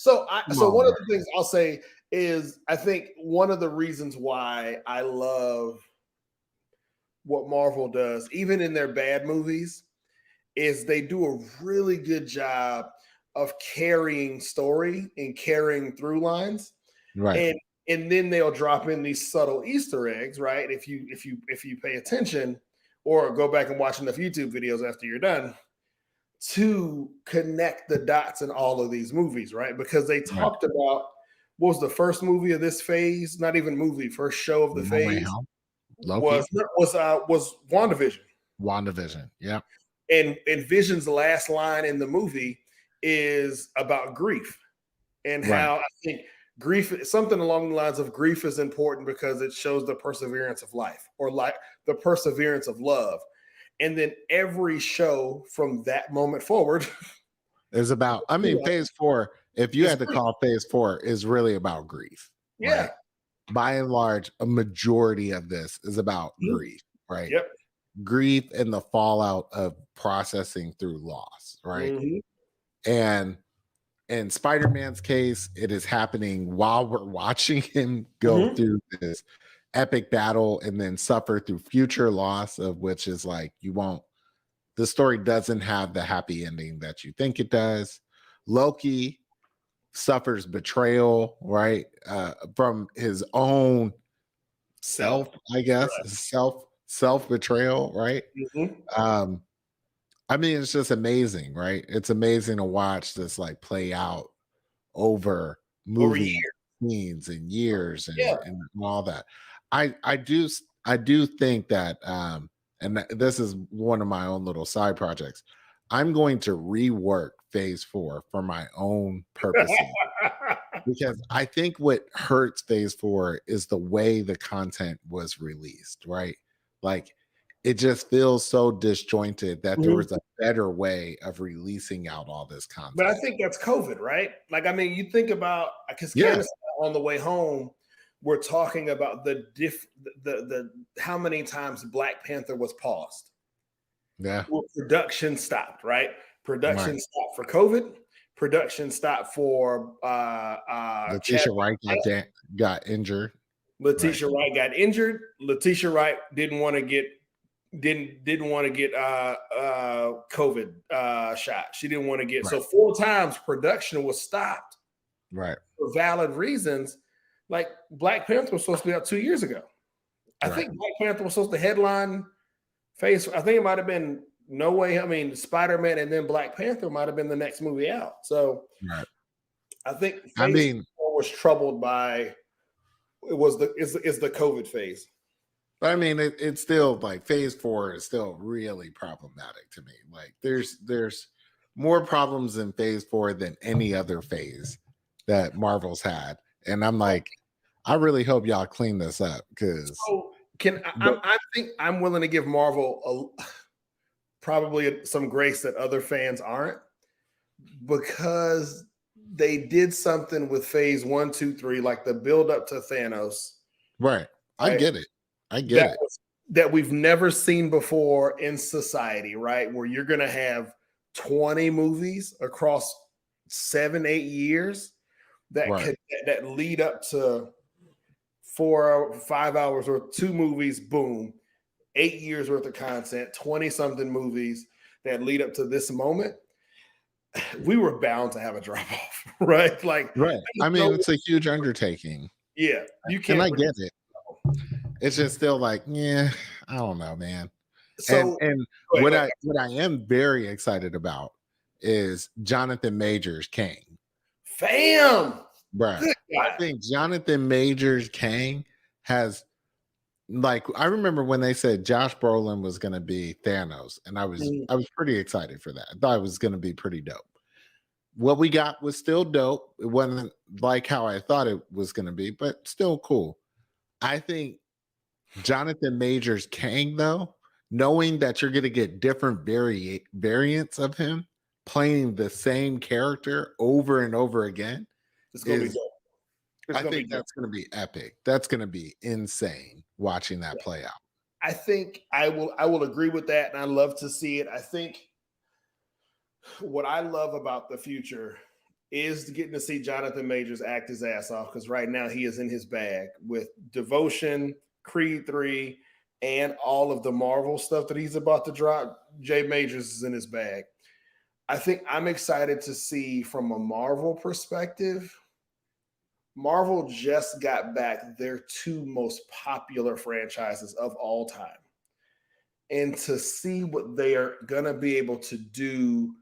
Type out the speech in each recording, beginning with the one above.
Come So on, one of man. the things I'll say is I think one of the reasons why I love what Marvel does, even in their bad movies, is they do a really good job of carrying story and carrying through lines, Right. and then they'll drop in these subtle Easter eggs, right? If you pay attention or go back and watch enough YouTube videos after you're done to connect the dots in all of these movies, right? Because they Right. talked about what was the first movie of this phase, not even movie, first show of the No Way phase Home. was Loki. WandaVision. WandaVision. Yeah. And Vision's last line in the movie is about grief and Right. how I think grief, something along the lines of grief is important because it shows the perseverance of life or like the perseverance of love. And then every show from that moment forward It's about, I mean, phase 4, if you is had to grief. call phase 4, is really about grief, right? Yeah. By and large, a majority of this is about grief, right? Yep. Grief and the fallout of processing through loss, right? Mhm. And in Spider-Man's case, it is happening while we're watching him go Mhm. through this epic battle and then suffer through future loss, of which is like you won't, the story doesn't have the happy ending that you think it does. Loki suffers betrayal, right? From his own Self. self, I guess, Right. self betrayal, right? Mhm. Um, I mean, it's just amazing, right? It's amazing to watch this like play out over Over movie years. scenes and years Yeah. and all that. I do think that this is one of my own little side projects. I'm going to rework phase 4 for my own purposes because I think what hurts phase 4 is the way the content was released, right? Like it just feels so disjointed that there Mhm. was a better way of releasing out all this But I content. think that's COVID, right? Like, I mean, you think about because Yeah, Candace on the way home, we're talking about the how many times Black Panther was paused. yeah. Well, production stopped, right? Right. Production stopped for COVID. Production stopped for Chad. Letitia Wright got injured. Right. Letitia Wright got injured. Letitia Wright didn't want to get COVID shot. She didn't want to get Right. so 4 times production was stopped Right. for valid reasons. Like Black Panther was supposed to be out 2 years ago. I Right. think Black Panther was supposed to headline phase. I think it might have been No Way. I mean, Spider-Man and then Black Panther might have been the next movie out. So Right. I think I phase mean, 4 was troubled by is the COVID phase. it's still like phase 4 is still really problematic to me. Like there's more problems in phase 4 than any other phase that Marvel's had. And I'm like, I really hope y'all clean this up because So I think I'm willing to give Marvel probably some grace that other fans aren't because they did something with phase 1, 2, 3, like the build up to Thanos, right. I right? get it. I get That it. was that we've never seen before in society, right? Where you're going to have 20 movies across 7, 8 years that Right. could that lead up to 4 or 5 hours or 2 movies. Boom, 8 years worth of content, 20 something movies that lead up to this moment. We were bound to have a drop off, right? Like, Right. I mean, no, it's a huge undertaking. yeah, you And can't I predict. get it. It's just still like, yeah, I don't know, man. So, And go ahead, go ahead. what I am very excited about is Jonathan Majors Kang. Fam, Bruh. good I guy. think Jonathan Majors Kang has like I remember when they said Josh Brolin was gonna be Thanos, and Mm, I was pretty excited for that. I thought it was gonna be pretty dope. What we got was still dope. It wasn't like how I thought it was gonna be, but still cool. I think Jonathan Majors Kang, though, knowing that you're going to get different variants of him playing the same character over and over again, it's gonna be is dope. It's I gonna be think dope. that's going to be epic. That's going to be insane watching that play out. I think I will agree with that, and I love to see it. I think what I love about the future is getting to see Jonathan Majors act his ass off, because right now he is in his bag with Devotion, Creed 3, and all of the Marvel stuff that he's about to drop. Jay Majors is in his bag. I think I'm excited to see from a Marvel perspective. Marvel just got back their two most popular franchises of all time. And to see what they are going to be able to do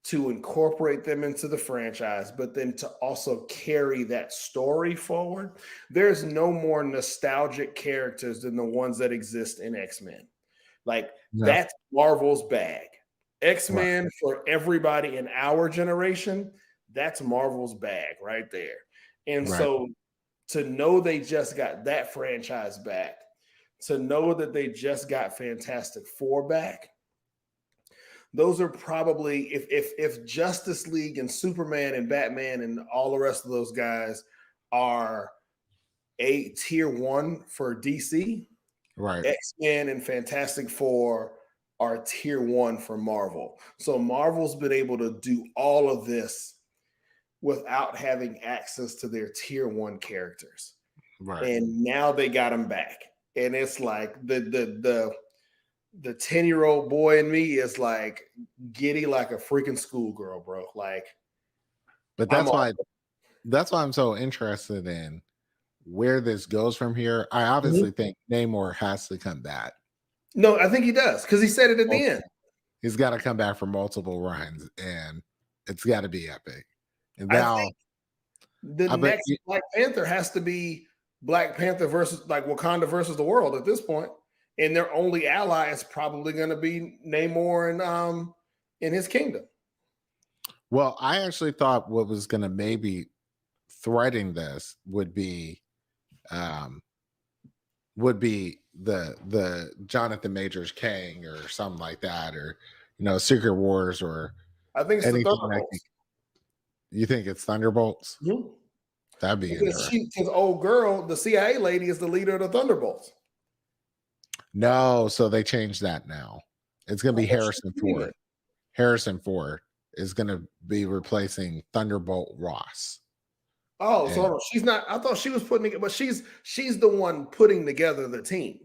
to incorporate them into the franchise, but then to also carry that story forward. There's no more nostalgic characters than the ones that exist in X-Men. Like, Yeah. that's Marvel's bag. X-Men Right. for everybody in our generation, that's Marvel's bag right there. And Right. so to know they just got that franchise back, to know that they just got Fantastic Four back, those are probably, if Justice League and Superman and Batman and all the rest of those guys are a tier 1 for DC, Right. X-Men and Fantastic Four are tier 1 for Marvel. So Marvel's been able to do all of this without having access to their tier 1 characters. Right. And now they got them back. And it's like the 10-year-old boy in me is like giddy like a freaking schoolgirl, bro. Like, But that's why I'm so interested in where this goes from here. I obviously think Namor has to come back. No, I think he does, because he said it at the end. He's got to come back for multiple runs, and it's got to be epic. And I now think the next Black Panther has to be Black Panther versus, like, Wakanda versus the world at this point. And their only ally is probably going to be Namor and in his kingdom. Well, I actually thought what was going to maybe threading this would be the Jonathan Majors Kang or something like that, or Secret Wars, or I think it's the Thunderbolts. You think it's Thunderbolts? Mm-hmm. That'd be interesting. Because old girl, the CIA lady, is the leader of the Thunderbolts. No, so they changed that now. It's going to be Harrison Ford. Harrison Ford is going to be replacing Thunderbolt Ross. Oh, so she's not. I thought she was putting it, but she's the one putting together the team.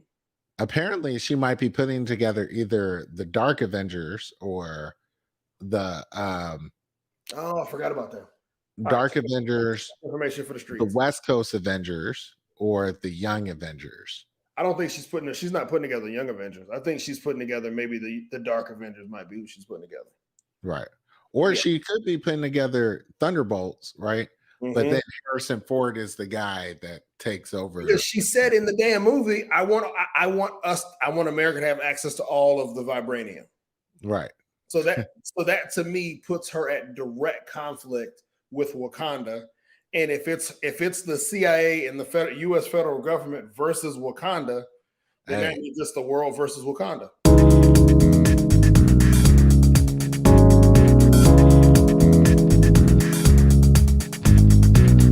Apparently, she might be putting together either the Dark Avengers or the oh, I forgot about that. Dark Avengers, information for the streets. the West Coast Avengers, or the Young Avengers. I don't think she's not putting together Young Avengers. I think she's putting together maybe the Dark Avengers might be who she's putting together. Right. Or she could be putting together Thunderbolts, right? Mm-hmm. But then Harrison Ford is the guy that takes over. Because she said in the damn movie, I want America to have access to all of the vibranium. Right. So that to me puts her at direct conflict with Wakanda. And if it's the CIA and the U.S. federal government versus Wakanda, then that means it's the world versus Wakanda.